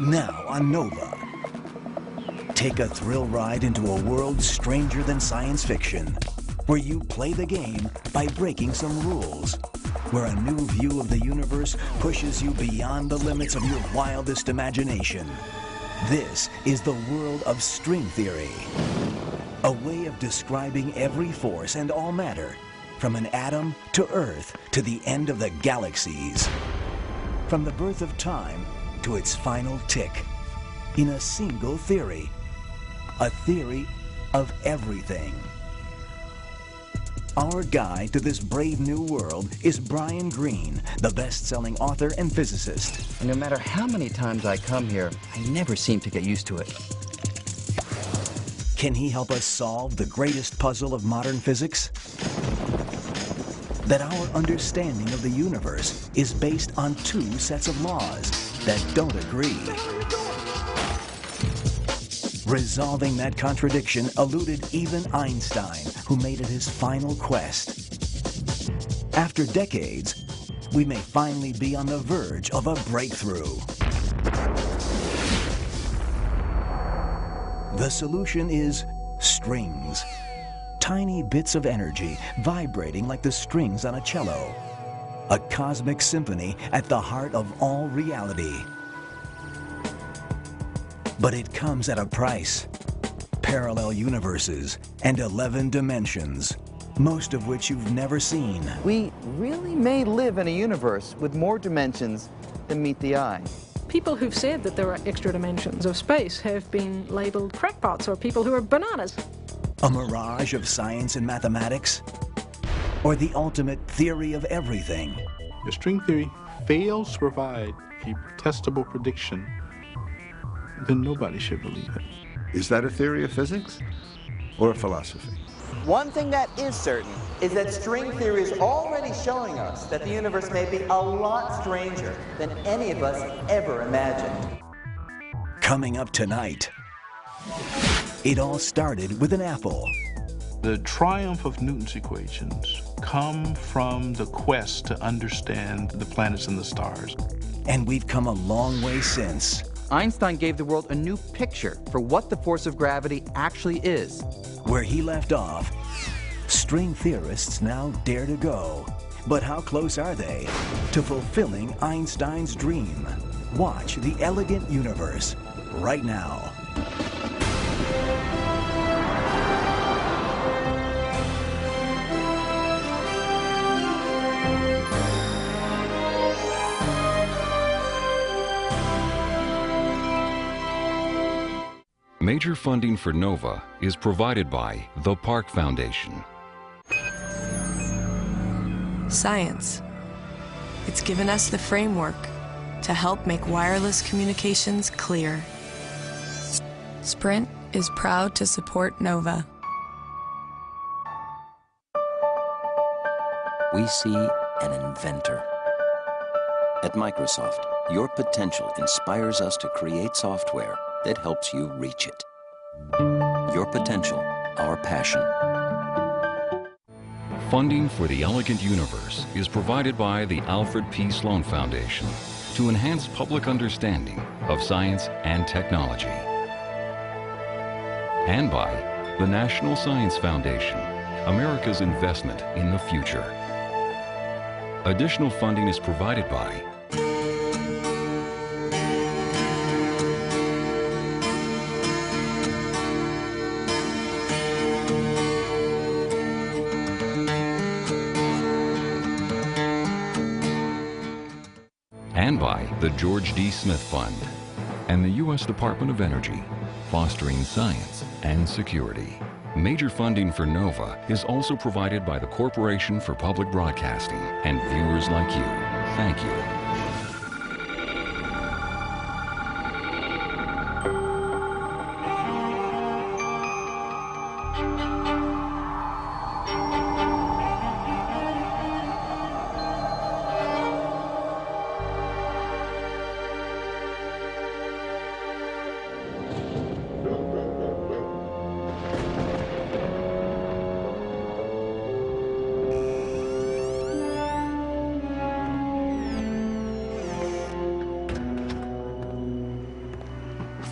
Now on Nova. Take a thrill ride into a world stranger than science fiction, where you play the game by breaking some rules, where a new view of the universe pushes you beyond the limits of your wildest imagination. This is the world of string theory, a way of describing every force and all matter, from an atom to Earth to the end of the galaxies, from the birth of time to its final tick, in a single theory, a theory of everything. Our guide to this brave new world is Brian Greene, the best-selling author and physicist. And no matter how many times I come here, I never seem to get used to it. Can he help us solve the greatest puzzle of modern physics? That our understanding of the universe is based on two sets of laws that don't agree. Resolving that contradiction eluded even Einstein, who made it his final quest. After decades, we may finally be on the verge of a breakthrough. The solution is strings. Tiny bits of energy vibrating like the strings on a cello. A cosmic symphony at the heart of all reality. But it comes at a price. Parallel universes and 11 dimensions, most of which you've never seen. We really may live in a universe with more dimensions than meet the eye. People who've said that there are extra dimensions of space have been labeled crackpots or people who are bananas. A mirage of science and mathematics? Or the ultimate theory of everything? If string theory fails to provide a testable prediction, then nobody should believe it. Is that a theory of physics or a philosophy? One thing that is certain is that string theory is already showing us that the universe may be a lot stranger than any of us ever imagined. Coming up tonight. It all started with an apple. The triumph of Newton's equations come from the quest to understand the planets and the stars. And we've come a long way since. Einstein gave the world a new picture for what the force of gravity actually is. Where he left off, string theorists now dare to go. But how close are they to fulfilling Einstein's dream? Watch The Elegant Universe right now. Major funding for NOVA is provided by the Park Foundation. Science. It's given us the framework to help make wireless communications clear. Sprint is proud to support NOVA. We see an inventor. At Microsoft, your potential inspires us to create software that helps you reach it. Your potential, our passion. Funding for the Elegant Universe is provided by the Alfred P. Sloan Foundation to enhance public understanding of science and technology. And by the National Science Foundation, America's investment in the future. Additional funding is provided by the George D. Smith Fund and the U.S. Department of Energy, fostering science and security. Major funding for NOVA is also provided by the Corporation for Public Broadcasting and viewers like you. Thank you.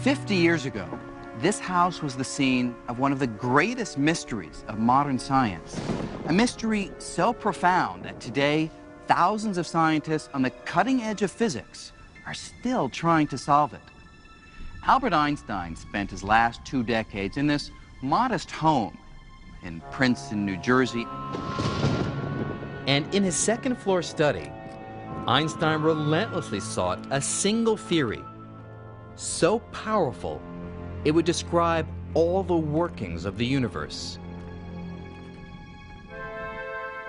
50 years ago, this house was the scene of one of the greatest mysteries of modern science. A mystery so profound that today, thousands of scientists on the cutting edge of physics are still trying to solve it. Albert Einstein spent his last 2 decades in this modest home in Princeton, New Jersey. And in his second-floor study, Einstein relentlessly sought a single theory, so powerful it would describe all the workings of the universe.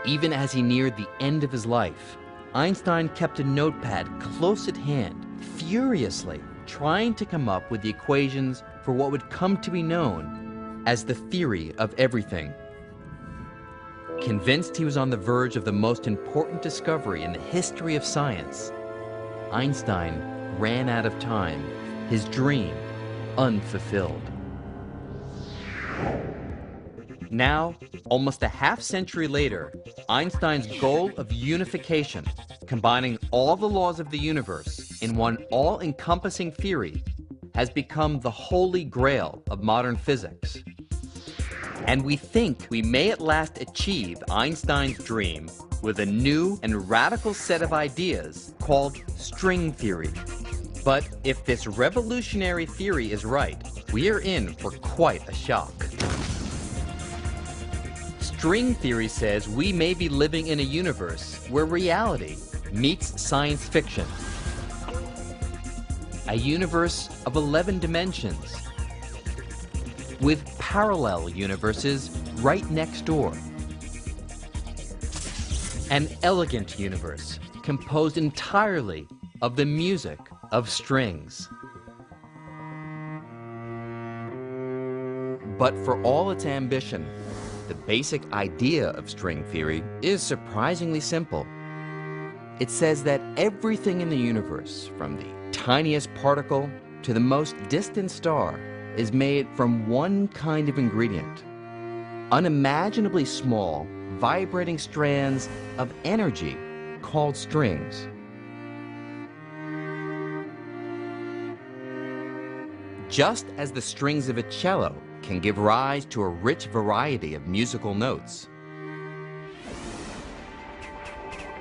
Even as he neared the end of his life, Einstein kept a notepad close at hand, furiously trying to come up with the equations for what would come to be known as the theory of everything. Convinced he was on the verge of the most important discovery in the history of science, Einstein ran out of time, his dream unfulfilled. Now, almost a half-century later, Einstein's goal of unification, combining all the laws of the universe in one all-encompassing theory, has become the holy grail of modern physics. And we think we may at last achieve Einstein's dream with a new and radical set of ideas called string theory. But if this revolutionary theory is right, we are in for quite a shock. String theory says we may be living in a universe where reality meets science fiction. A universe of 11 dimensions, with parallel universes right next door. An elegant universe composed entirely of the music of strings. But for all its ambition, the basic idea of string theory is surprisingly simple. It says that everything in the universe, from the tiniest particle to the most distant star, is made from one kind of ingredient: unimaginably small, vibrating strands of energy called strings. Just as the strings of a cello can give rise to a rich variety of musical notes,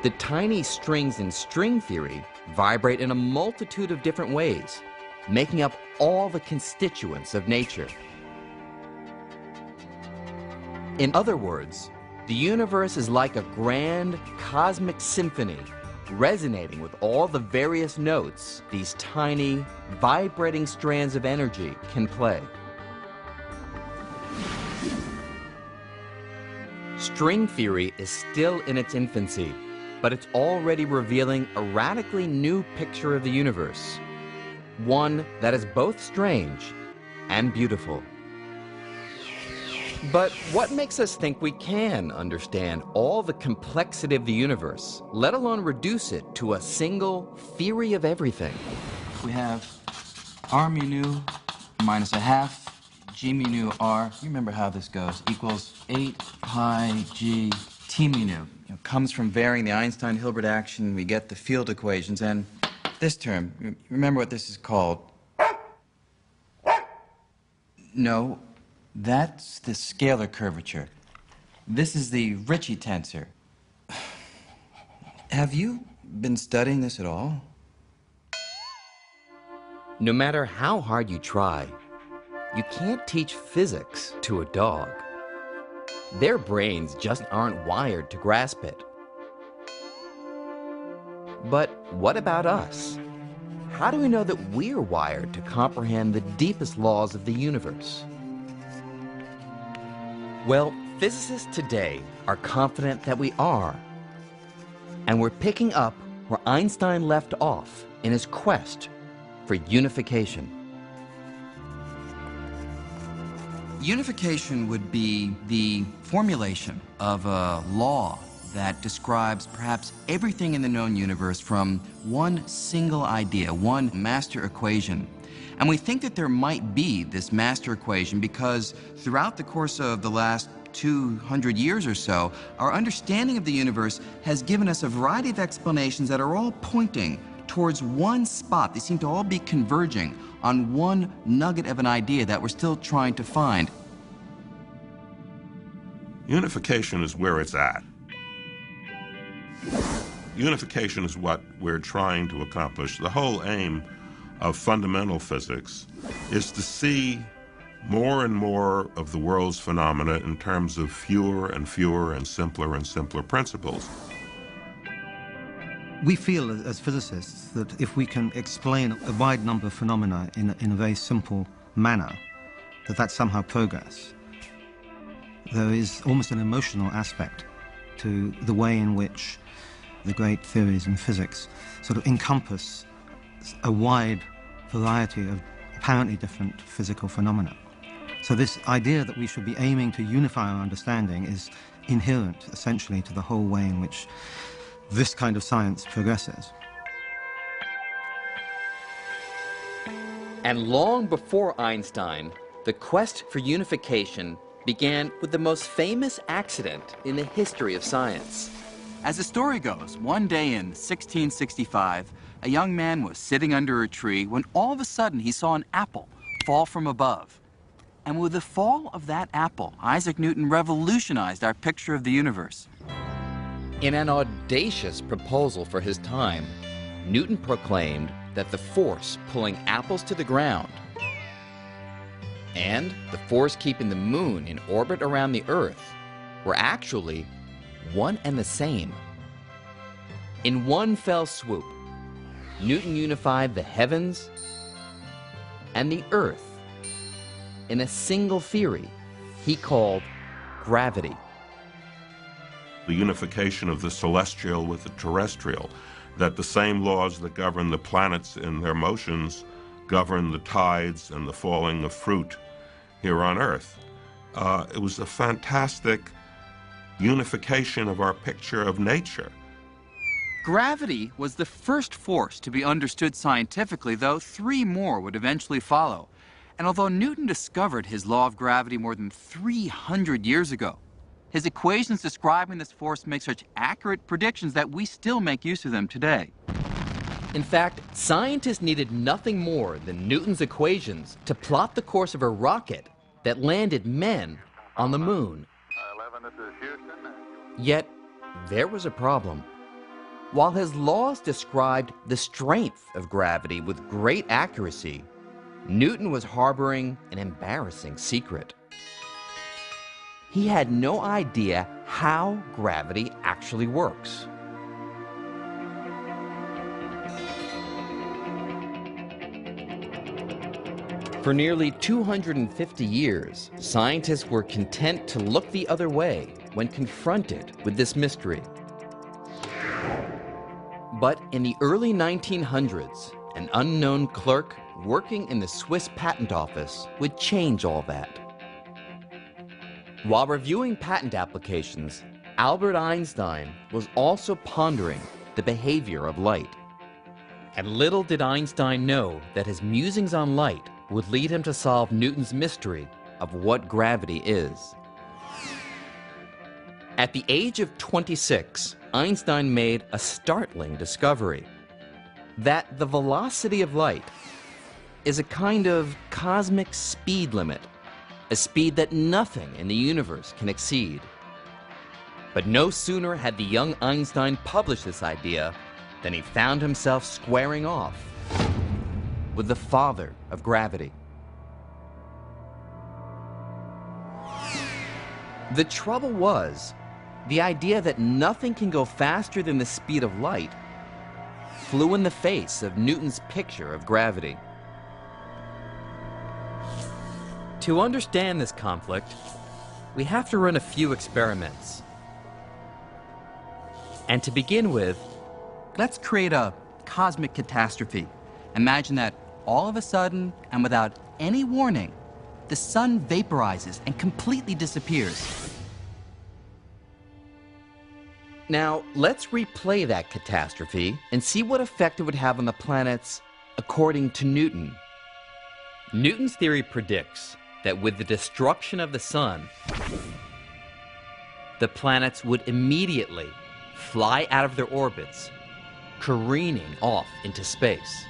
the tiny strings in string theory vibrate in a multitude of different ways, making up all the constituents of nature. In other words, the universe is like a grand cosmic symphony, resonating with all the various notes these tiny, vibrating strands of energy can play. String theory is still in its infancy, but it's already revealing a radically new picture of the universe, one that is both strange and beautiful. But what makes us think we can understand all the complexity of the universe, let alone reduce it to a single theory of everything? We have r mu nu minus a half g mu nu r, you remember how this goes, equals 8 pi g t mu nu. Comes from varying the Einstein-Hilbert action, we get the field equations, and this term, remember what this is called? No, that's the scalar curvature. This is the Ricci tensor. Have you been studying this at all? No matter how hard you try, you can't teach physics to a dog. Their brains just aren't wired to grasp it. But what about us? How do we know that we're wired to comprehend the deepest laws of the universe? Well, physicists today are confident that we are. And we're picking up where Einstein left off in his quest for unification. Unification would be the formulation of a law that describes perhaps everything in the known universe from one single idea, one master equation. And we think that there might be this master equation because throughout the course of the last 200 years or so, our understanding of the universe has given us a variety of explanations that are all pointing towards one spot. They seem to all be converging on one nugget of an idea that we're still trying to find. Unification is where it's at. Unification is what we're trying to accomplish. The whole aim of fundamental physics is to see more and more of the world's phenomena in terms of fewer and simpler principles. We feel as physicists that if we can explain a wide number of phenomena in a very simple manner, that's somehow progress. There is almost an emotional aspect to the way in which the great theories in physics sort of encompass a wide variety of apparently different physical phenomena. So this idea that we should be aiming to unify our understanding is inherent, essentially, to the whole way in which this kind of science progresses. And long before Einstein, the quest for unification began with the most famous accident in the history of science. As the story goes, one day in 1665, a young man was sitting under a tree when all of a sudden he saw an apple fall from above. And with the fall of that apple, Isaac Newton revolutionized our picture of the universe. In an audacious proposal for his time, Newton proclaimed that the force pulling apples to the ground and the force keeping the moon in orbit around the Earth were actually one and the same. In one fell swoop, Newton unified the heavens and the Earth in a single theory he called gravity. The unification of the celestial with the terrestrial, that the same laws that govern the planets in their motions govern the tides and the falling of fruit here on Earth. It was a fantastic unification of our picture of nature. Gravity was the first force to be understood scientifically, though 3 more would eventually follow. And although Newton discovered his law of gravity more than 300 years ago, his equations describing this force make such accurate predictions that we still make use of them today. In fact, scientists needed nothing more than Newton's equations to plot the course of a rocket that landed men on the moon. Yet, there was a problem. While his laws described the strength of gravity with great accuracy, Newton was harboring an embarrassing secret. He had no idea how gravity actually works. For nearly 250 years, scientists were content to look the other way when confronted with this mystery. But in the early 1900s, an unknown clerk working in the Swiss patent office would change all that. While reviewing patent applications, Albert Einstein was also pondering the behavior of light. And little did Einstein know that his musings on light would lead him to solve Newton's mystery of what gravity is. At the age of 26, Einstein made a startling discovery: that the velocity of light is a kind of cosmic speed limit, a speed that nothing in the universe can exceed. But no sooner had the young Einstein published this idea than he found himself squaring off with the father of gravity. The trouble was, the idea that nothing can go faster than the speed of light flew in the face of Newton's picture of gravity. To understand this conflict, we have to run a few experiments. And to begin with, let's create a cosmic catastrophe. Imagine that all of a sudden, and without any warning, the sun vaporizes and completely disappears. Now, let's replay that catastrophe and see what effect it would have on the planets according to Newton. Newton's theory predicts that with the destruction of the sun, the planets would immediately fly out of their orbits careening off into space.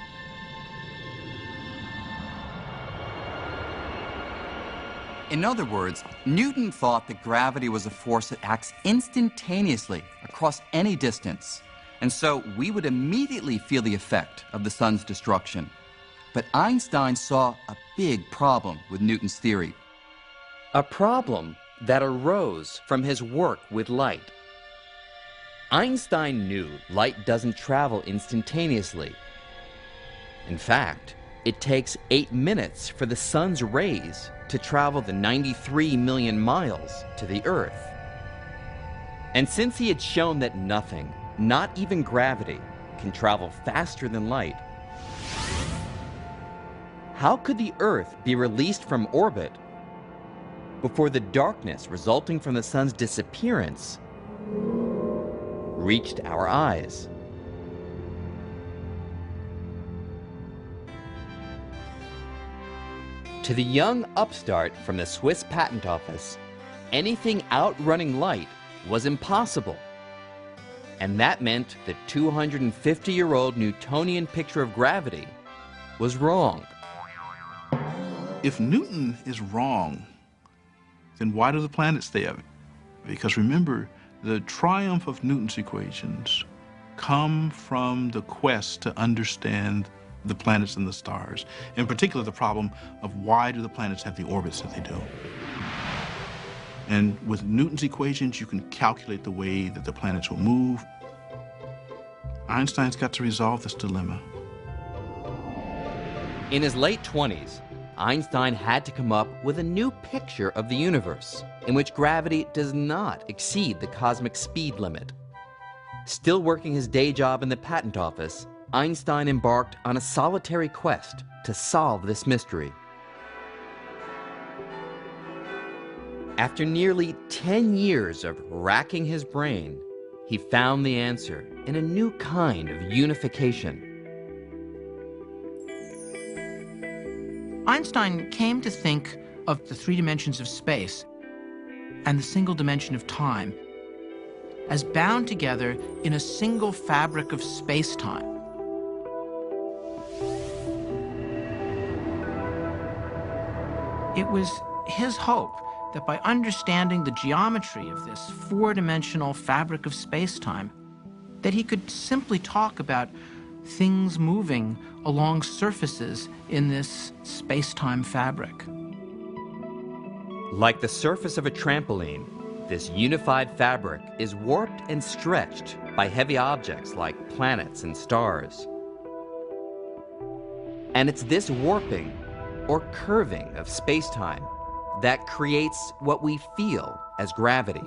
In other words, Newton thought that gravity was a force that acts instantaneously across any distance, and so we would immediately feel the effect of the sun's destruction. But Einstein saw a big problem with Newton's theory. A problem that arose from his work with light. Einstein knew light doesn't travel instantaneously. In fact, it takes 8 minutes for the sun's rays to travel the 93 million miles to the Earth. And since he had shown that nothing, not even gravity, can travel faster than light, how could the Earth be released from orbit before the darkness resulting from the sun's disappearance reached our eyes? To the young upstart from the Swiss patent office, anything outrunning light was impossible. And that meant the 250-year-old Newtonian picture of gravity was wrong. If Newton is wrong, then why do the planets stay up? Because remember, the triumph of Newton's equations come from the quest to understand the planets and the stars. In particular, the problem of why do the planets have the orbits that they do. And with Newton's equations, you can calculate the way that the planets will move. Einstein's got to resolve this dilemma. In his late 20s, Einstein had to come up with a new picture of the universe in which gravity does not exceed the cosmic speed limit. Still working his day job in the patent office, Einstein embarked on a solitary quest to solve this mystery. After nearly 10 years of racking his brain, he found the answer in a new kind of unification. Einstein came to think of the 3 dimensions of space and the single dimension of time as bound together in a single fabric of space-time. It was his hope that by understanding the geometry of this 4-dimensional fabric of space-time, that he could simply talk about things moving along surfaces in this space-time fabric. Like the surface of a trampoline, this unified fabric is warped and stretched by heavy objects like planets and stars. And it's this warping or curving of space-time that creates what we feel as gravity.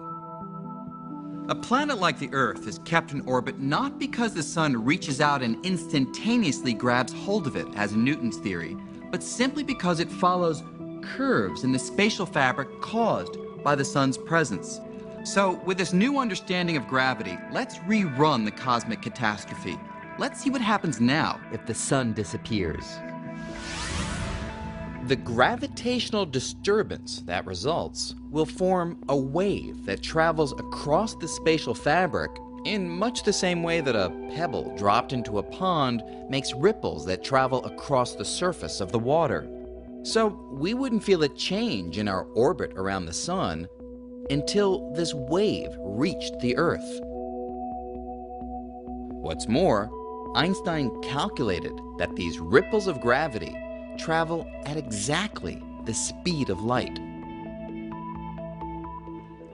A planet like the Earth is kept in orbit not because the sun reaches out and instantaneously grabs hold of it, as in Newton's theory, but simply because it follows curves in the spatial fabric caused by the sun's presence. So, with this new understanding of gravity, let's rerun the cosmic catastrophe. Let's see what happens now if the sun disappears. The gravitational disturbance that results will form a wave that travels across the spatial fabric in much the same way that a pebble dropped into a pond makes ripples that travel across the surface of the water. So we wouldn't feel a change in our orbit around the sun until this wave reached the Earth. What's more, Einstein calculated that these ripples of gravity travel at exactly the speed of light.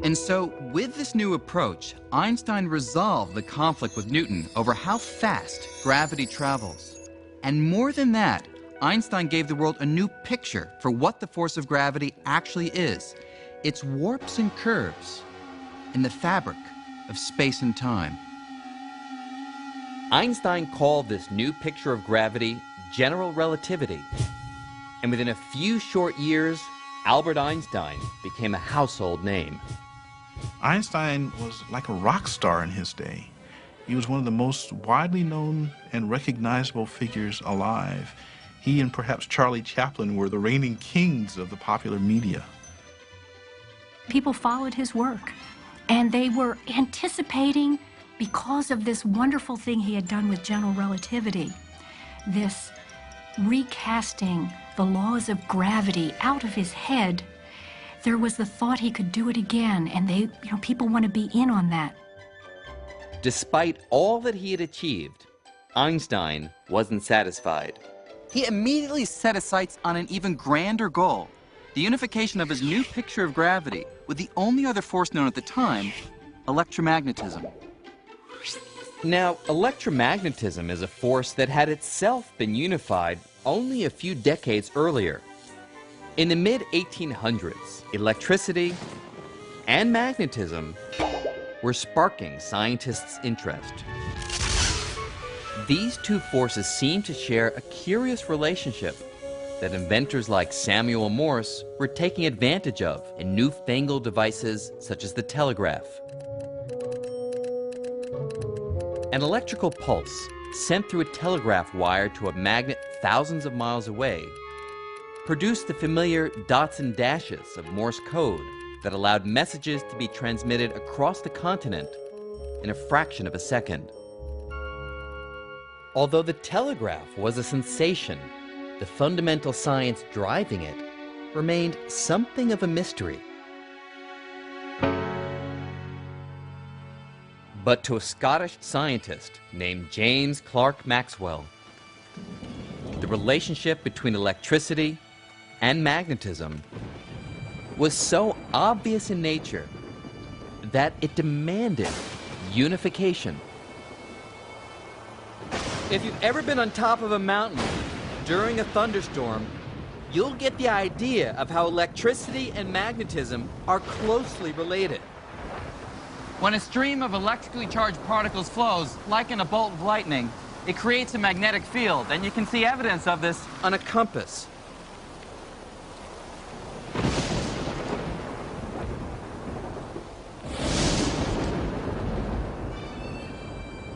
And so, with this new approach, Einstein resolved the conflict with Newton over how fast gravity travels. And more than that, Einstein gave the world a new picture for what the force of gravity actually is. Its warps and curves in the fabric of space and time. Einstein called this new picture of gravity general relativity. And within a few short years, Albert Einstein became a household name. Einstein was like a rock star in his day. He was one of the most widely known and recognizable figures alive. He and perhaps Charlie Chaplin were the reigning kings of the popular media. People followed his work, and they were anticipating because of this wonderful thing he had done with general relativity, this recasting the laws of gravity out of his head, there was the thought he could do it again, and people want to be in on that. Despite all that he had achieved, Einstein wasn't satisfied. He immediately set his sights on an even grander goal, the unification of his new picture of gravity with the only other force known at the time, electromagnetism. Now, electromagnetism is a force that had itself been unified only a few decades earlier. In the mid-1800s, electricity and magnetism were sparking scientists' interest. These two forces seemed to share a curious relationship that inventors like Samuel Morse were taking advantage of in newfangled devices such as the telegraph. An electrical pulse sent through a telegraph wire to a magnet thousands of miles away produced the familiar dots and dashes of Morse code that allowed messages to be transmitted across the continent in a fraction of a second. Although the telegraph was a sensation, the fundamental science driving it remained something of a mystery. But to a Scottish scientist named James Clerk Maxwell, the relationship between electricity and magnetism was so obvious in nature that it demanded unification. If you've ever been on top of a mountain during a thunderstorm, you'll get the idea of how electricity and magnetism are closely related. When a stream of electrically charged particles flows, like in a bolt of lightning, it creates a magnetic field, and you can see evidence of this on a compass.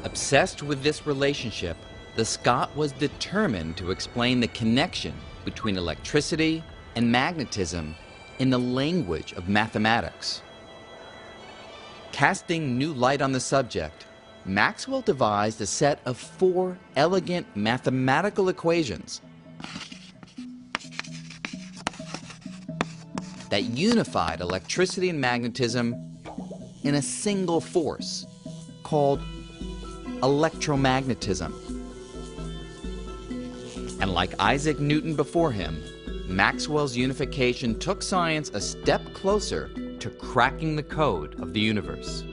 Obsessed with this relationship, the Scot was determined to explain the connection between electricity and magnetism in the language of mathematics. Casting new light on the subject, Maxwell devised a set of 4 elegant mathematical equations that unified electricity and magnetism in a single force called electromagnetism. And like Isaac Newton before him, Maxwell's unification took science a step closer to cracking the code of the universe.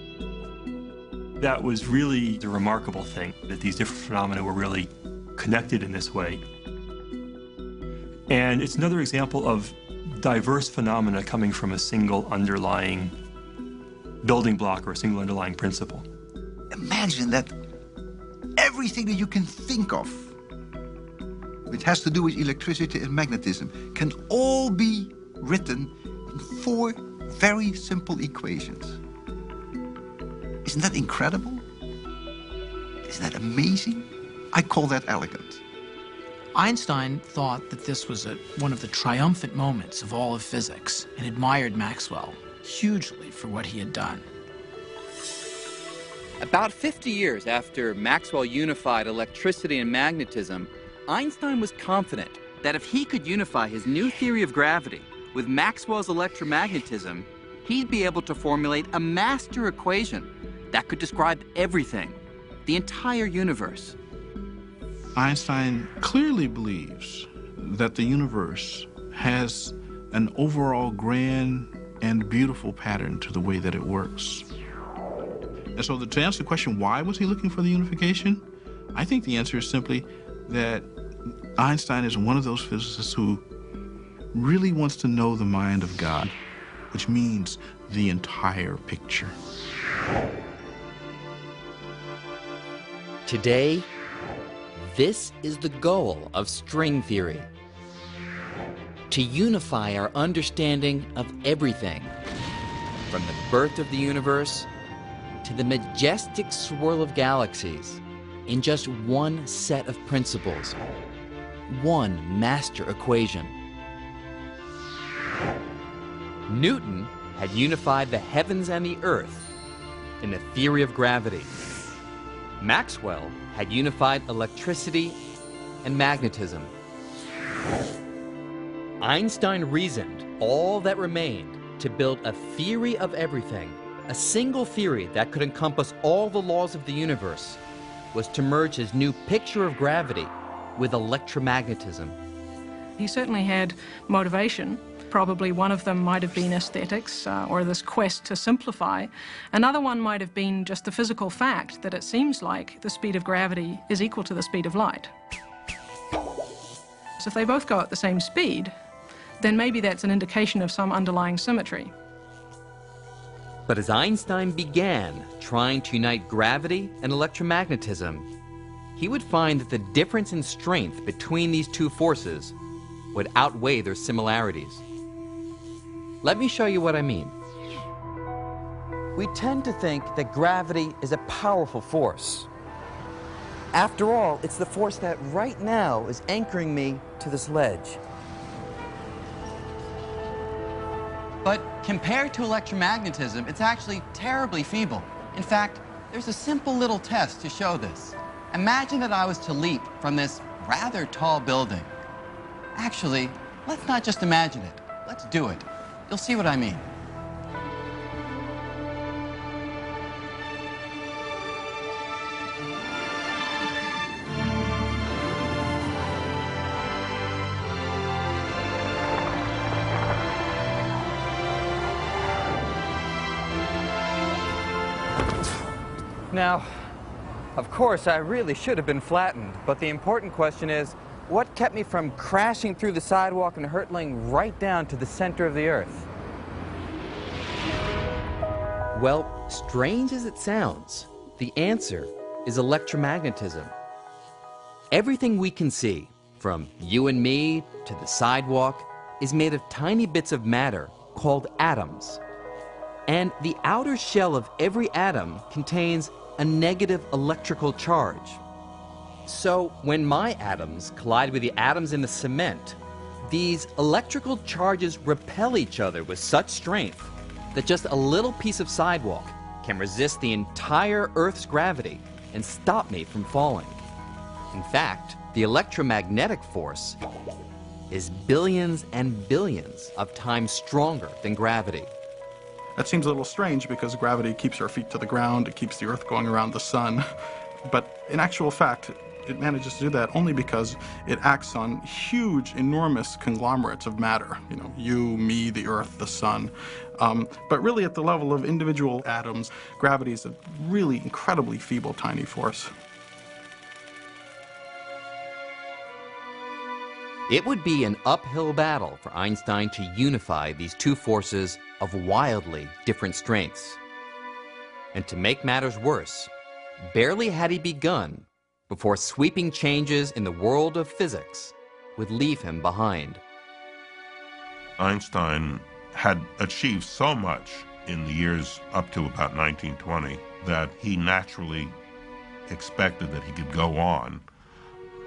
That was really the remarkable thing, that these different phenomena were really connected in this way. And it's another example of diverse phenomena coming from a single underlying building block or a single underlying principle. Imagine that everything that you can think of which has to do with electricity and magnetism can all be written in 4 very simple equations. Isn't that incredible? Isn't that amazing? I call that elegant. Einstein thought that this was one of the triumphant moments of all of physics and admired Maxwell hugely for what he had done. About 50 years after Maxwell unified electricity and magnetism, Einstein was confident that if he could unify his new theory of gravity with Maxwell's electromagnetism, he'd be able to formulate a master equation that could describe everything, the entire universe. Einstein clearly believes that the universe has an overall grand and beautiful pattern to the way that it works. And so to answer the question, why was he looking for the unification? I think the answer is simply that Einstein is one of those physicists who really wants to know the mind of God, which means the entire picture. Today, this is the goal of string theory: to unify our understanding of everything, from the birth of the universe to the majestic swirl of galaxies, in just one set of principles, one master equation. Newton had unified the heavens and the earth in the theory of gravity. Maxwell had unified electricity and magnetism. Einstein reasoned all that remained to build a theory of everything, a single theory that could encompass all the laws of the universe, was to merge his new picture of gravity with electromagnetism. He certainly had motivation. Probably one of them might have been aesthetics or this quest to simplify. Another one might have been just the physical fact that it seems like the speed of gravity is equal to the speed of light. So if they both go at the same speed, then maybe that's an indication of some underlying symmetry. But as Einstein began trying to unite gravity and electromagnetism, he would find that the difference in strength between these two forces would outweigh their similarities. Let me show you what I mean. We tend to think that gravity is a powerful force. After all, it's the force that right now is anchoring me to this ledge. But compared to electromagnetism, it's actually terribly feeble. In fact, there's a simple little test to show this. Imagine that I was to leap from this rather tall building. Actually, let's not just imagine it. Let's do it. You'll see what I mean. Now, of course, I really should have been flattened, but the important question is, what kept me from crashing through the sidewalk and hurtling right down to the center of the earth? Well, strange as it sounds, the answer is electromagnetism. Everything we can see, from you and me to the sidewalk, is made of tiny bits of matter called atoms. And the outer shell of every atom contains a negative electrical charge. So when my atoms collide with the atoms in the cement, these electrical charges repel each other with such strength that just a little piece of sidewalk can resist the entire Earth's gravity and stop me from falling. In fact, the electromagnetic force is billions and billions of times stronger than gravity. That seems a little strange because gravity keeps our feet to the ground, it keeps the Earth going around the sun. But in actual fact, it manages to do that only because it acts on huge, enormous conglomerates of matter. You know, you, me, the Earth, the sun. But really at the level of individual atoms, gravity is a really incredibly feeble, tiny force. It would be an uphill battle for Einstein to unify these two forces of wildly different strengths. And to make matters worse, barely had he begun before sweeping changes in the world of physics would leave him behind. Einstein had achieved so much in the years up to about 1920 that he naturally expected that he could go on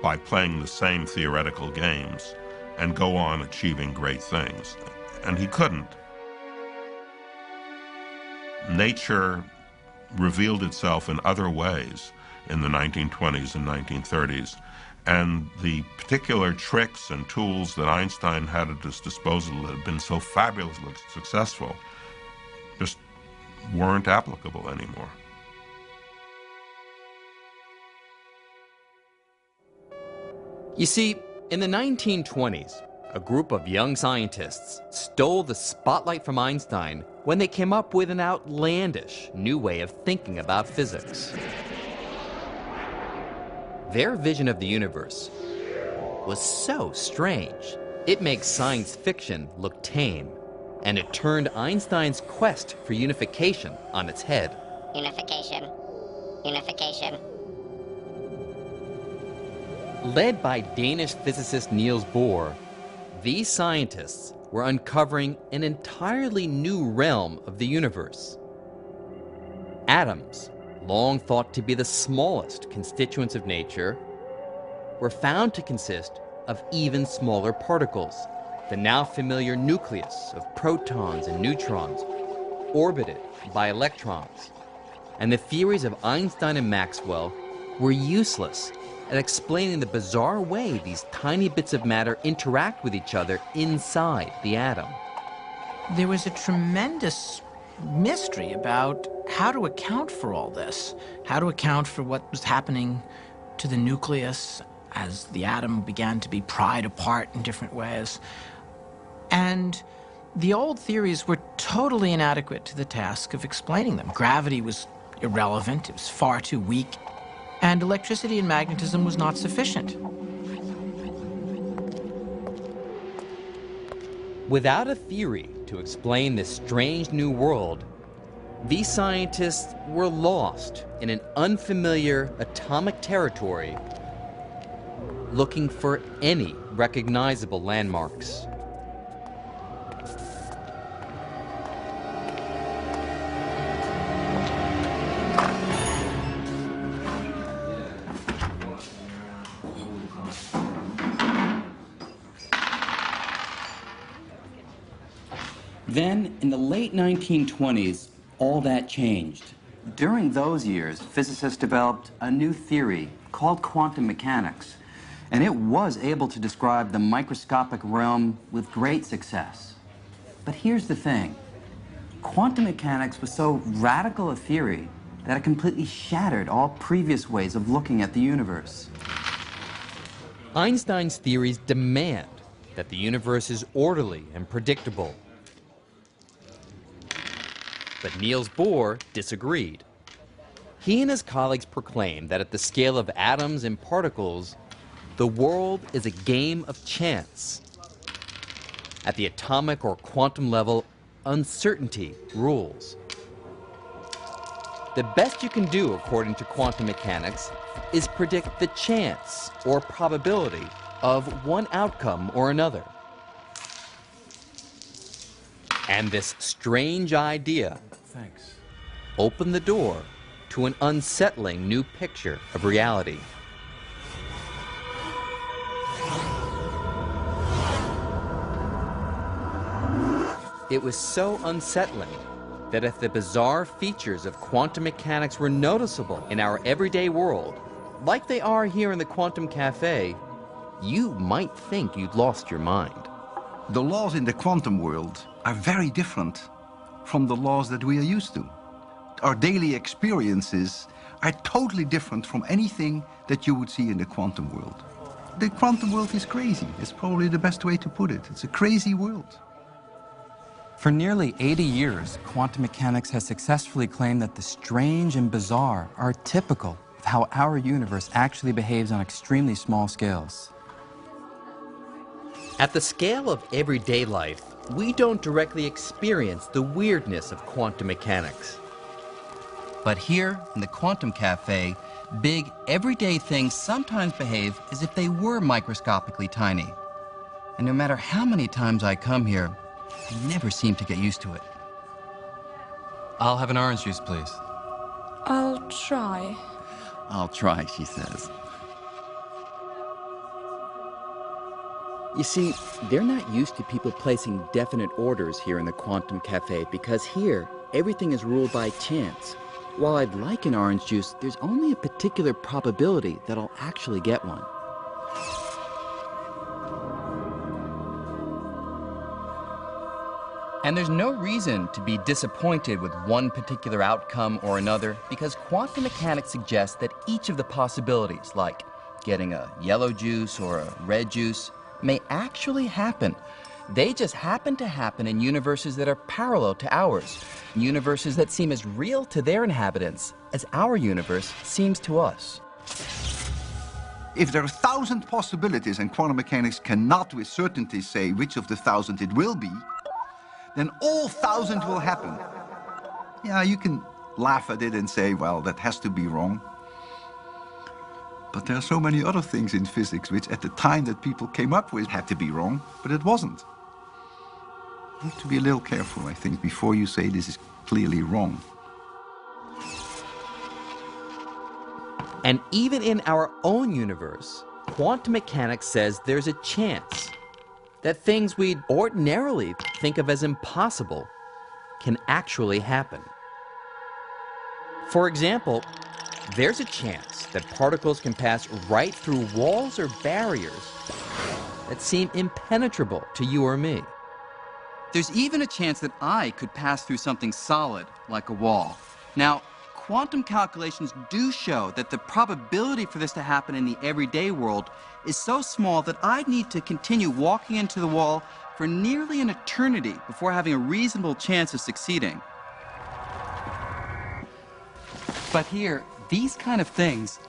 by playing the same theoretical games and go on achieving great things. And he couldn't. Nature revealed itself in other ways in the 1920s and 1930s. And the particular tricks and tools that Einstein had at his disposal that had been so fabulously successful just weren't applicable anymore. You see, in the 1920s, a group of young scientists stole the spotlight from Einstein when they came up with an outlandish new way of thinking about physics. Their vision of the universe was so strange, it makes science fiction look tame, and it turned Einstein's quest for unification on its head. Unification. Unification. Led by Danish physicist Niels Bohr, these scientists were uncovering an entirely new realm of the universe. Atoms, long thought to be the smallest constituents of nature, were found to consist of even smaller particles, the now familiar nucleus of protons and neutrons, orbited by electrons. And the theories of Einstein and Maxwell were useless at explaining the bizarre way these tiny bits of matter interact with each other inside the atom. There was a tremendous mystery about how to account for all this, how to account for what was happening to the nucleus as the atom began to be pried apart in different ways. And the old theories were totally inadequate to the task of explaining them. Gravity was irrelevant, it was far too weak, and electricity and magnetism was not sufficient. Without a theory to explain this strange new world, these scientists were lost in an unfamiliar atomic territory, looking for any recognizable landmarks. Then, in the late 1920s, all that changed. During those years, physicists developed a new theory called quantum mechanics, and it was able to describe the microscopic realm with great success. But here's the thing. Quantum mechanics was so radical a theory that it completely shattered all previous ways of looking at the universe. Einstein's theories demand that the universe is orderly and predictable. But Niels Bohr disagreed. He and his colleagues proclaimed that at the scale of atoms and particles, the world is a game of chance. At the atomic or quantum level, uncertainty rules. The best you can do, according to quantum mechanics, is predict the chance or probability of one outcome or another. And this strange idea opened the door to an unsettling new picture of reality. It was so unsettling that if the bizarre features of quantum mechanics were noticeable in our everyday world, like they are here in the Quantum Cafe, you might think you'd lost your mind. The laws in the quantum world are very different from the laws that we are used to. Our daily experiences are totally different from anything that you would see in the quantum world. The quantum world is crazy. It's probably the best way to put it. It's a crazy world. For nearly 80 years, quantum mechanics has successfully claimed that the strange and bizarre are typical of how our universe actually behaves on extremely small scales. At the scale of everyday life, we don't directly experience the weirdness of quantum mechanics. But here, in the Quantum Cafe, big, everyday things sometimes behave as if they were microscopically tiny. And no matter how many times I come here, I never seem to get used to it. I'll have an orange juice, please. I'll try. I'll try, she says. You see, they're not used to people placing definite orders here in the Quantum Cafe because here, everything is ruled by chance. While I'd like an orange juice, there's only a particular probability that I'll actually get one. And there's no reason to be disappointed with one particular outcome or another, because quantum mechanics suggests that each of the possibilities, like getting a yellow juice or a red juice, may actually happen. They just happen to happen in universes that are parallel to ours, universes that seem as real to their inhabitants as our universe seems to us. If there are 1,000 possibilities and quantum mechanics cannot with certainty say which of the 1,000 it will be, then all 1,000 will happen. Yeah, you can laugh at it and say, well, that has to be wrong. But there are so many other things in physics which at the time that people came up with had to be wrong, but it wasn't. You have to be a little careful, I think, before you say this is clearly wrong. And even in our own universe, quantum mechanics says there's a chance that things we'd ordinarily think of as impossible can actually happen. For example, there's a chance that particles can pass right through walls or barriers that seem impenetrable to you or me. There's even a chance that I could pass through something solid, like a wall. Now, quantum calculations do show that the probability for this to happen in the everyday world is so small that I'd need to continue walking into the wall for nearly an eternity before having a reasonable chance of succeeding. But here, these kind of things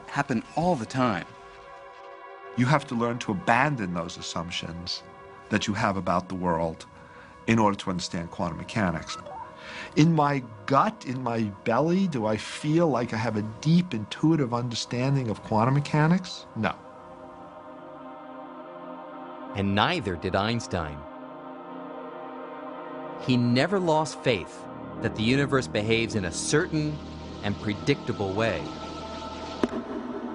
happen all the time. You have to learn to abandon those assumptions that you have about the world in order to understand quantum mechanics. In my gut, in my belly, do I feel like I have a deep intuitive understanding of quantum mechanics? No. And neither did Einstein. He never lost faith that the universe behaves in a certain and predictable way.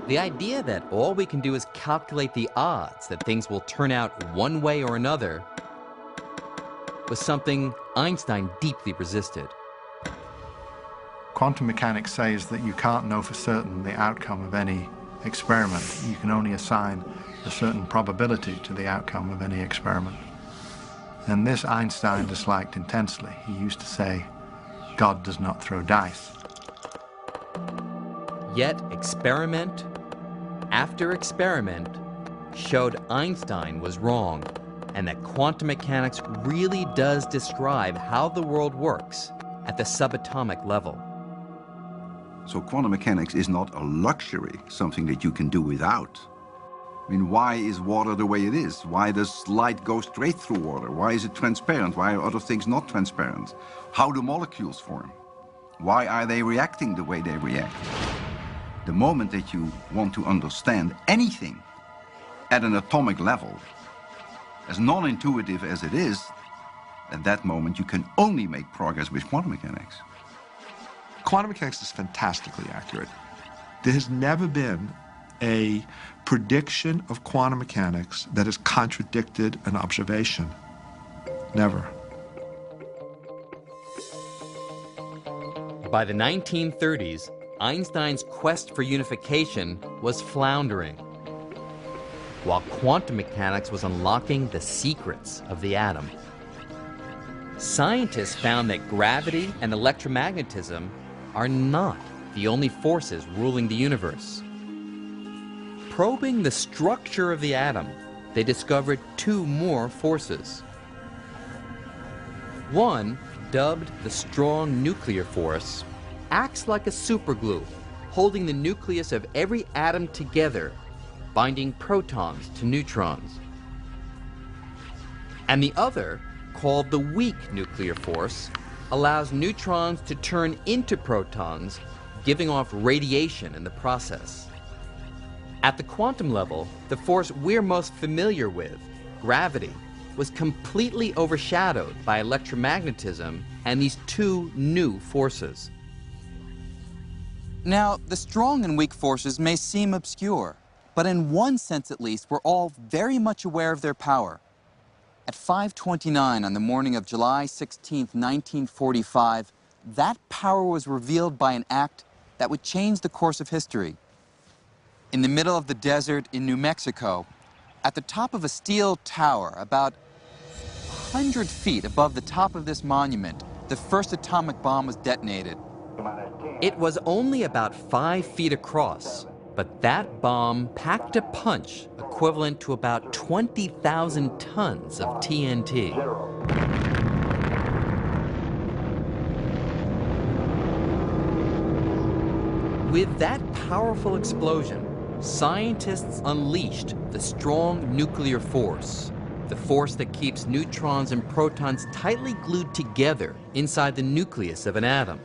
The idea that all we can do is calculate the odds that things will turn out one way or another was something Einstein deeply resisted. Quantum mechanics says that you can't know for certain the outcome of any experiment. You can only assign a certain probability to the outcome of any experiment. And this Einstein disliked intensely. He used to say, God does not throw dice. Yet experiment after experiment showed Einstein was wrong, and that quantum mechanics really does describe how the world works at the subatomic level. So quantum mechanics is not a luxury, something that you can do without. I mean, why is water the way it is? Why does light go straight through water? Why is it transparent? Why are other things not transparent? How do molecules form? Why are they reacting the way they react? The moment that you want to understand anything at an atomic level, as non-intuitive as it is, at that moment you can only make progress with quantum mechanics. Quantum mechanics is fantastically accurate. There has never been a prediction of quantum mechanics that has contradicted an observation. Never. By the 1930s, Einstein's quest for unification was floundering, while quantum mechanics was unlocking the secrets of the atom. Scientists found that gravity and electromagnetism are not the only forces ruling the universe. Probing the structure of the atom, they discovered two more forces. One, dubbed the strong nuclear force, acts like a superglue, holding the nucleus of every atom together, binding protons to neutrons. And the other, called the weak nuclear force, allows neutrons to turn into protons, giving off radiation in the process. At the quantum level, the force we're most familiar with, gravity, was completely overshadowed by electromagnetism and these two new forces. Now, the strong and weak forces may seem obscure, but in one sense at least, we're all very much aware of their power. At 5:29 on the morning of July 16, 1945, that power was revealed by an act that would change the course of history. In the middle of the desert in New Mexico, at the top of a steel tower, about 100 feet above the top of this monument, the first atomic bomb was detonated. It was only about 5 feet across, but that bomb packed a punch equivalent to about 20,000 tons of TNT. With that powerful explosion, scientists unleashed the strong nuclear force, the force that keeps neutrons and protons tightly glued together inside the nucleus of an atom.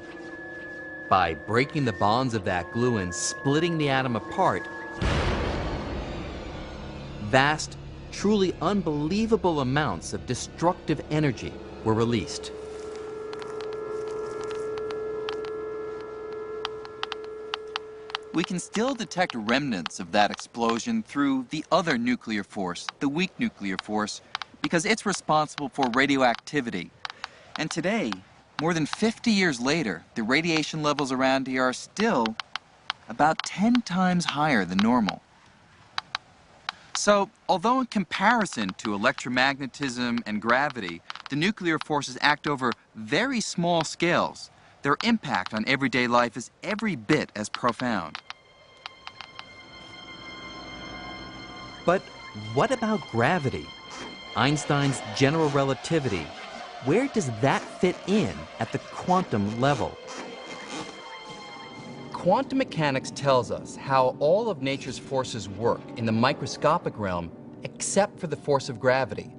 By breaking the bonds of that glue and splitting the atom apart, vast, truly unbelievable amounts of destructive energy were released. We can still detect remnants of that explosion through the other nuclear force, the weak nuclear force, because it's responsible for radioactivity. And today, more than 50 years later, the radiation levels around here are still about 10 times higher than normal. So, although in comparison to electromagnetism and gravity, the nuclear forces act over very small scales, their impact on everyday life is every bit as profound. But what about gravity? Einstein's general relativity, where does that fit in at the quantum level? Quantum mechanics tells us how all of nature's forces work in the microscopic realm except for the force of gravity.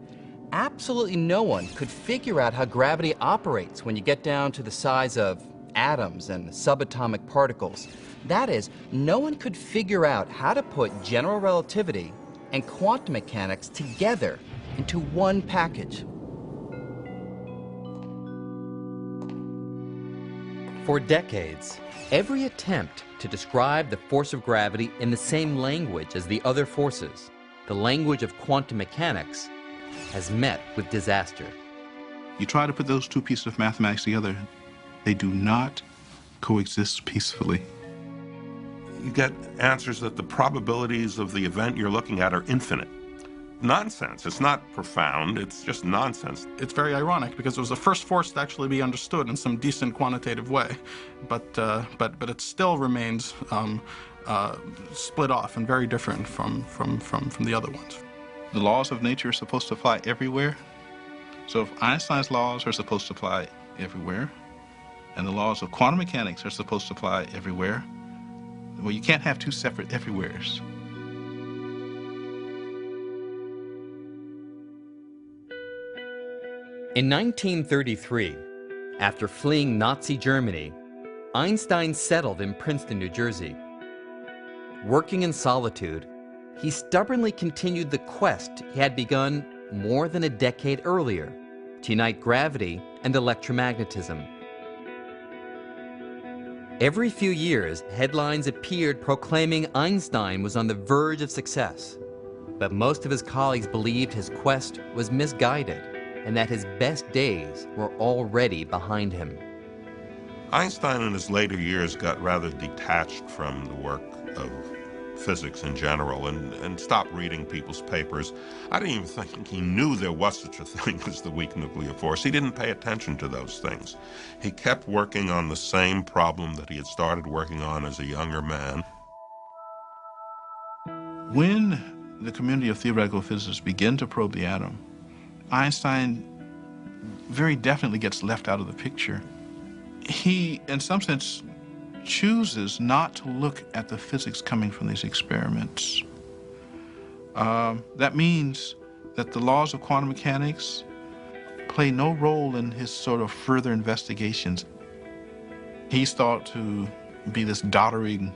Absolutely no one could figure out how gravity operates when you get down to the size of atoms and subatomic particles. That is, no one could figure out how to put general relativity and quantum mechanics together into one package. For decades, every attempt to describe the force of gravity in the same language as the other forces, the language of quantum mechanics, has met with disaster. You try to put those two pieces of mathematics together, they do not coexist peacefully. You get answers that the probabilities of the event you're looking at are infinite. Nonsense. It's not profound, it's just nonsense. It's very ironic because it was the first force to actually be understood in some decent quantitative way, but it still remains split off and very different from the other ones. The laws of nature are supposed to apply everywhere. So if Einstein's laws are supposed to apply everywhere, and the laws of quantum mechanics are supposed to apply everywhere, well, you can't have two separate everywheres. In 1933, after fleeing Nazi Germany, Einstein settled in Princeton, New Jersey. Working in solitude, he stubbornly continued the quest he had begun more than a decade earlier to unite gravity and electromagnetism. Every few years, headlines appeared proclaiming Einstein was on the verge of success, but most of his colleagues believed his quest was misguided and that his best days were already behind him. Einstein in his later years got rather detached from the work of physics in general and stopped reading people's papers. I don't even think he knew there was such a thing as the weak nuclear force. He didn't pay attention to those things. He kept working on the same problem that he had started working on as a younger man. When the community of theoretical physicists begin to probe the atom, Einstein very definitely gets left out of the picture. He, in some sense, chooses not to look at the physics coming from these experiments. That means that the laws of quantum mechanics play no role in his sort of further investigations. He's thought to be this doddering,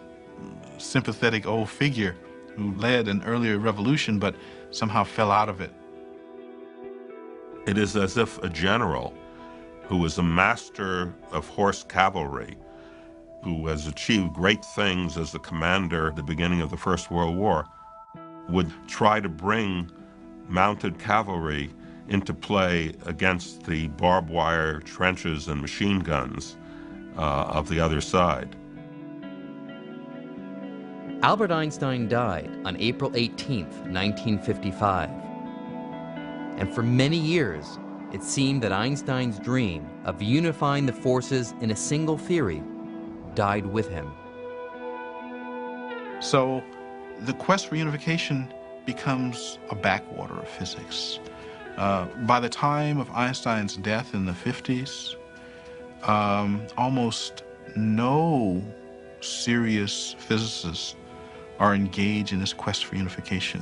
sympathetic old figure who led an earlier revolution but somehow fell out of it. It is as if a general who is a master of horse cavalry, who has achieved great things as a commander at the beginning of the First World War, would try to bring mounted cavalry into play against the barbed wire trenches and machine guns of the other side. Albert Einstein died on April 18th, 1955. And for many years, it seemed that Einstein's dream of unifying the forces in a single theory died with him. So the quest for unification becomes a backwater of physics. By the time of Einstein's death in the 50s, almost no serious physicists are engaged in this quest for unification.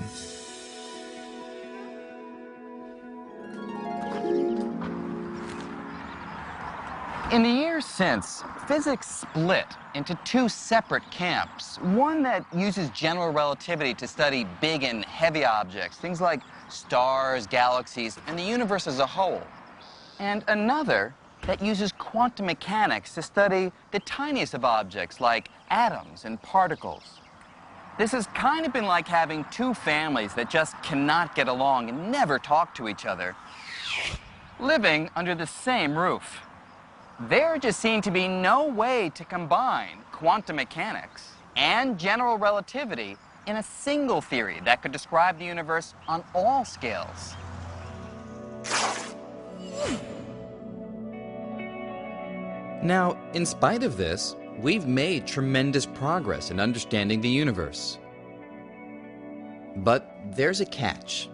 In the years since, physics split into two separate camps. One that uses general relativity to study big and heavy objects, things like stars, galaxies, and the universe as a whole. And another that uses quantum mechanics to study the tiniest of objects like atoms and particles. This has kind of been like having two families that just cannot get along and never talk to each other, living under the same roof. There just seemed to be no way to combine quantum mechanics and general relativity in a single theory that could describe the universe on all scales. Now, in spite of this, we've made tremendous progress in understanding the universe. But there's a catch.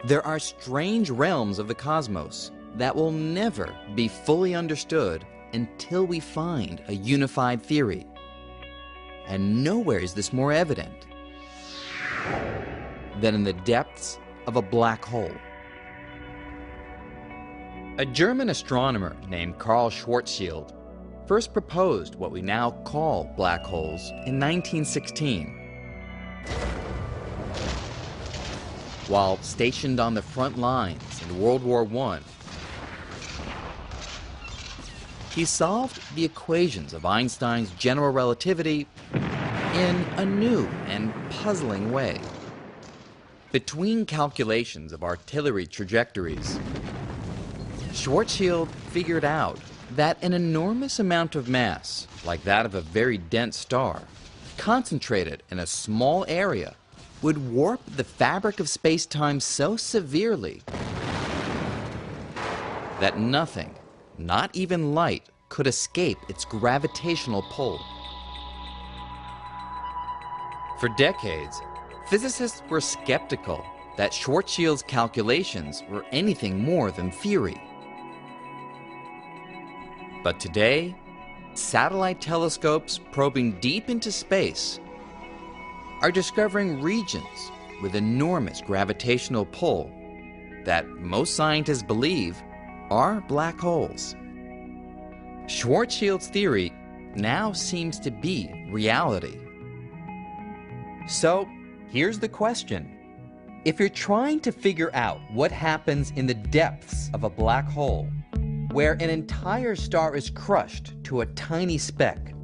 There are strange realms of the cosmos that will never be fully understood until we find a unified theory. And nowhere is this more evident than in the depths of a black hole. A German astronomer named Karl Schwarzschild first proposed what we now call black holes in 1916. While stationed on the front lines in World War I, he solved the equations of Einstein's general relativity in a new and puzzling way. Between calculations of artillery trajectories, Schwarzschild figured out that an enormous amount of mass, like that of a very dense star, concentrated in a small area, would warp the fabric of space-time so severely that nothing, not even light, could escape its gravitational pull. For decades, physicists were skeptical that Schwarzschild's calculations were anything more than theory. But today, satellite telescopes probing deep into space are discovering regions with enormous gravitational pull that most scientists believe are black holes. Schwarzschild's theory now seems to be reality. So, here's the question. If you're trying to figure out what happens in the depths of a black hole, where an entire star is crushed to a tiny speck,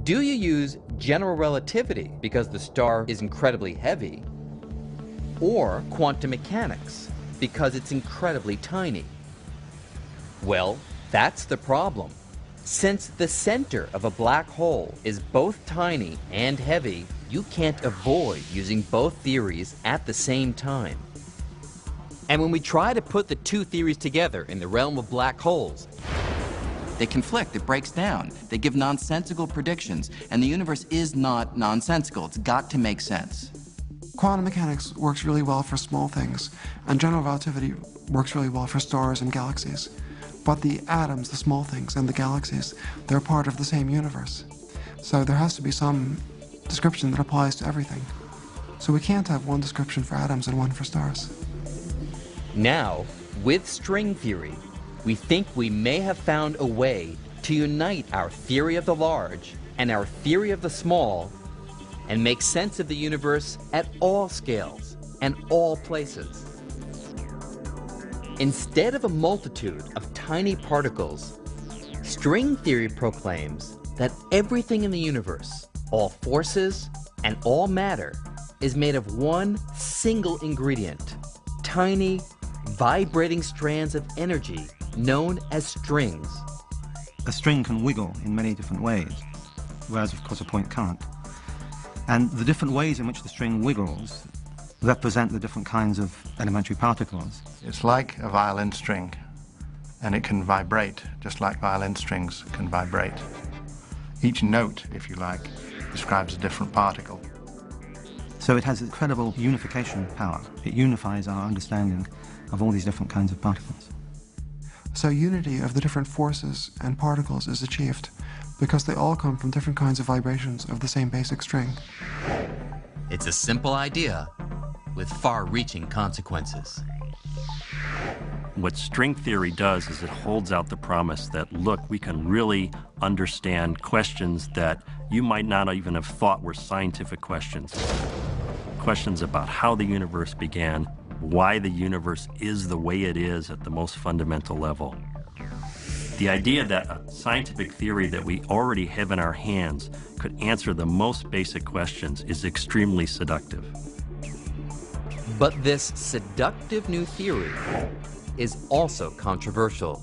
do you use general relativity because the star is incredibly heavy, or quantum mechanics because it's incredibly tiny? Well, that's the problem. Since the center of a black hole is both tiny and heavy, you can't avoid using both theories at the same time. And when we try to put the two theories together in the realm of black holes, They conflict, it breaks down. They give nonsensical predictions, and the universe is not nonsensical. It's got to make sense. Quantum mechanics works really well for small things, and general relativity works really well for stars and galaxies. But the atoms, the small things, and the galaxies, they're part of the same universe. So there has to be some description that applies to everything. So we can't have one description for atoms and one for stars. Now, with string theory, we think we may have found a way to unite our theory of the large and our theory of the small and make sense of the universe at all scales and all places. Instead of a multitude of tiny particles, string theory proclaims that everything in the universe, all forces and all matter, is made of one single ingredient, tiny, vibrating strands of energy known as strings. A string can wiggle in many different ways, whereas of course a point can't. And the different ways in which the string wiggles represent the different kinds of elementary particles. It's like a violin string, and it can vibrate, just like violin strings can vibrate. Each note, if you like, describes a different particle. So it has incredible unification power. It unifies our understanding of all these different kinds of particles. So unity of the different forces and particles is achieved because they all come from different kinds of vibrations of the same basic string. It's a simple idea with far-reaching consequences. What string theory does is it holds out the promise that, look, we can really understand questions that you might not even have thought were scientific questions. Questions about how the universe began, why the universe is the way it is at the most fundamental level. The idea that a scientific theory that we already have in our hands could answer the most basic questions is extremely seductive. But this seductive new theory is also controversial.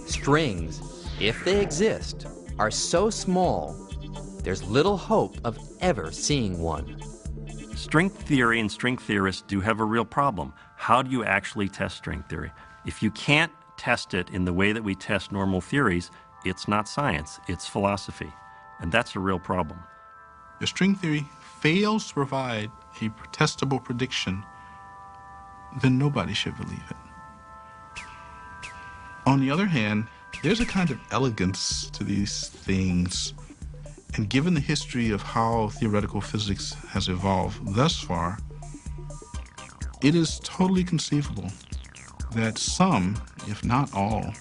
Strings, if they exist, are so small there's little hope of ever seeing one. String theory and string theorists do have a real problem. How do you actually test string theory? If you can't test it in the way that we test normal theories, it's not science, it's philosophy. And that's a real problem. If string theory fails to provide a testable prediction, then nobody should believe it. On the other hand, there's a kind of elegance to these things. And given the history of how theoretical physics has evolved thus far, it is totally conceivable that some, if not all,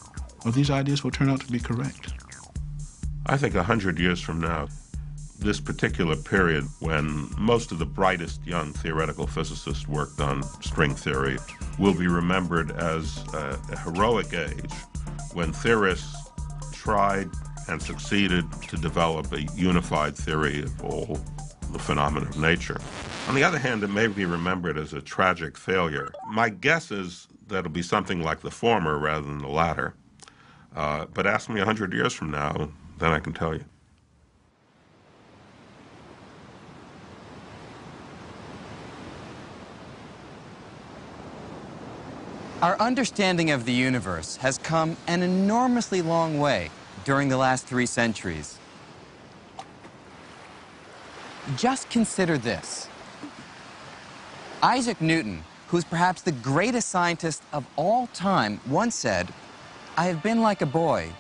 of these ideas will turn out to be correct. I think 100 years from now, this particular period when most of the brightest young theoretical physicists worked on string theory will be remembered as a heroic age when theorists tried and succeeded to develop a unified theory of all the phenomena of nature. On the other hand, it may be remembered as a tragic failure. My guess is that it'll be something like the former rather than the latter. But ask me 100 years from now, then I can tell you. Our understanding of the universe has come an enormously long way during the last 3 centuries. Just consider this. Isaac Newton, who's perhaps the greatest scientist of all time, once said, "I have been like a boy,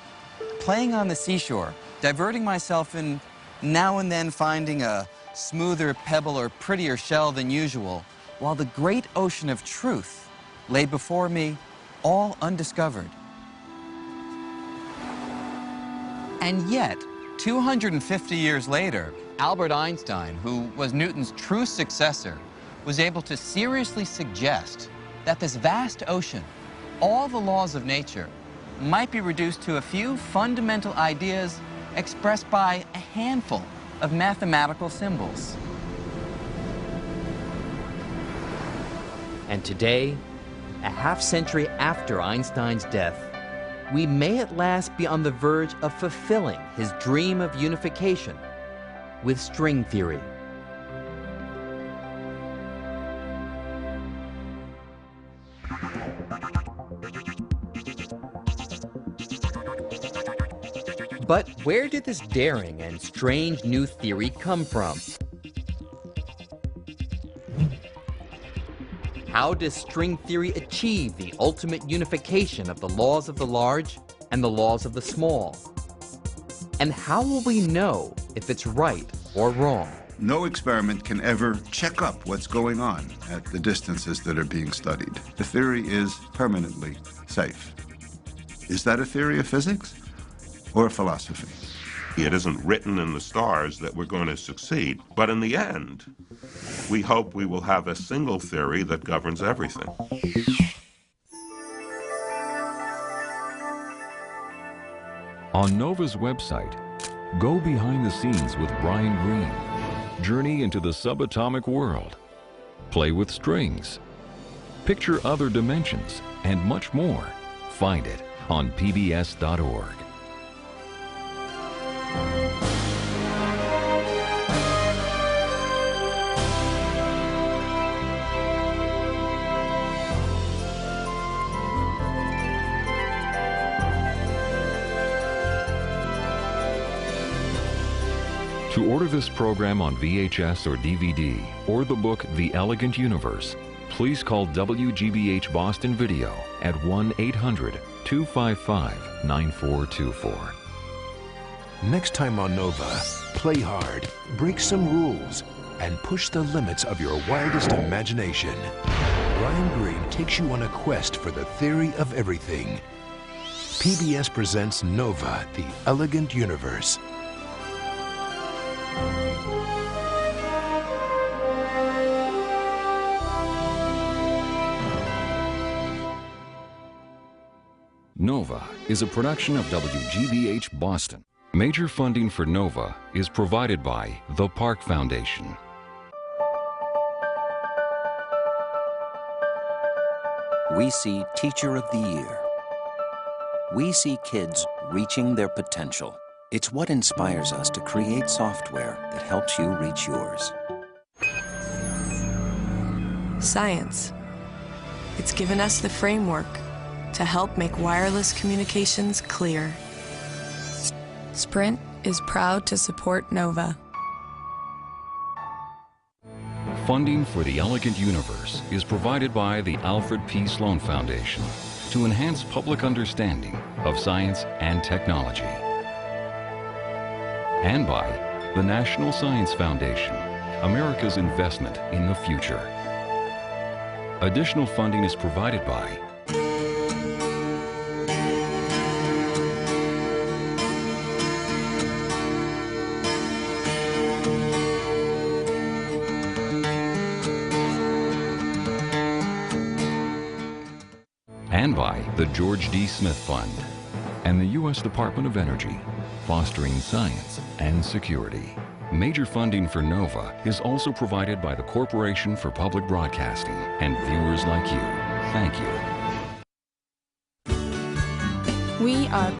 playing on the seashore, diverting myself and now and then finding a smoother pebble or prettier shell than usual, while the great ocean of truth lay before me, all undiscovered." And yet, 250 years later, Albert Einstein, who was Newton's true successor, was able to seriously suggest that this vast ocean, all the laws of nature, might be reduced to a few fundamental ideas expressed by a handful of mathematical symbols. And today, a half-century after Einstein's death, we may at last be on the verge of fulfilling his dream of unification with string theory. But where did this daring and strange new theory come from? How does string theory achieve the ultimate unification of the laws of the large and the laws of the small? And how will we know if it's right or wrong? No experiment can ever check up what's going on at the distances that are being studied. The theory is permanently safe. Is that a theory of physics or a philosophy? It isn't written in the stars that we're going to succeed, but in the end, we hope we will have a single theory that governs everything. On NOVA's website, go behind the scenes with Brian Greene. Journey into the subatomic world. Play with strings. Picture other dimensions and much more. Find it on pbs.org. To order this program on VHS or DVD, or the book The Elegant Universe, please call WGBH Boston Video at 1-800-255-9424. Next time on Nova, play hard, break some rules, and push the limits of your wildest imagination. Brian Greene takes you on a quest for the theory of everything. PBS presents Nova, The Elegant Universe. Nova is a production of WGBH Boston. Major funding for Nova is provided by the Park Foundation. We see Teacher of the Year. We see kids reaching their potential. It's what inspires us to create software that helps you reach yours. Science. It's given us the framework to help make wireless communications clear. Sprint is proud to support NOVA. Funding for the Elegant Universe is provided by the Alfred P. Sloan Foundation to enhance public understanding of science and technology. And by the National Science Foundation, America's investment in the future. Additional funding is provided by and by the George D. Smith Fund and the U.S. Department of Energy, fostering science and security. Major funding for NOVA is also provided by the Corporation for Public Broadcasting and viewers like you. Thank you. We are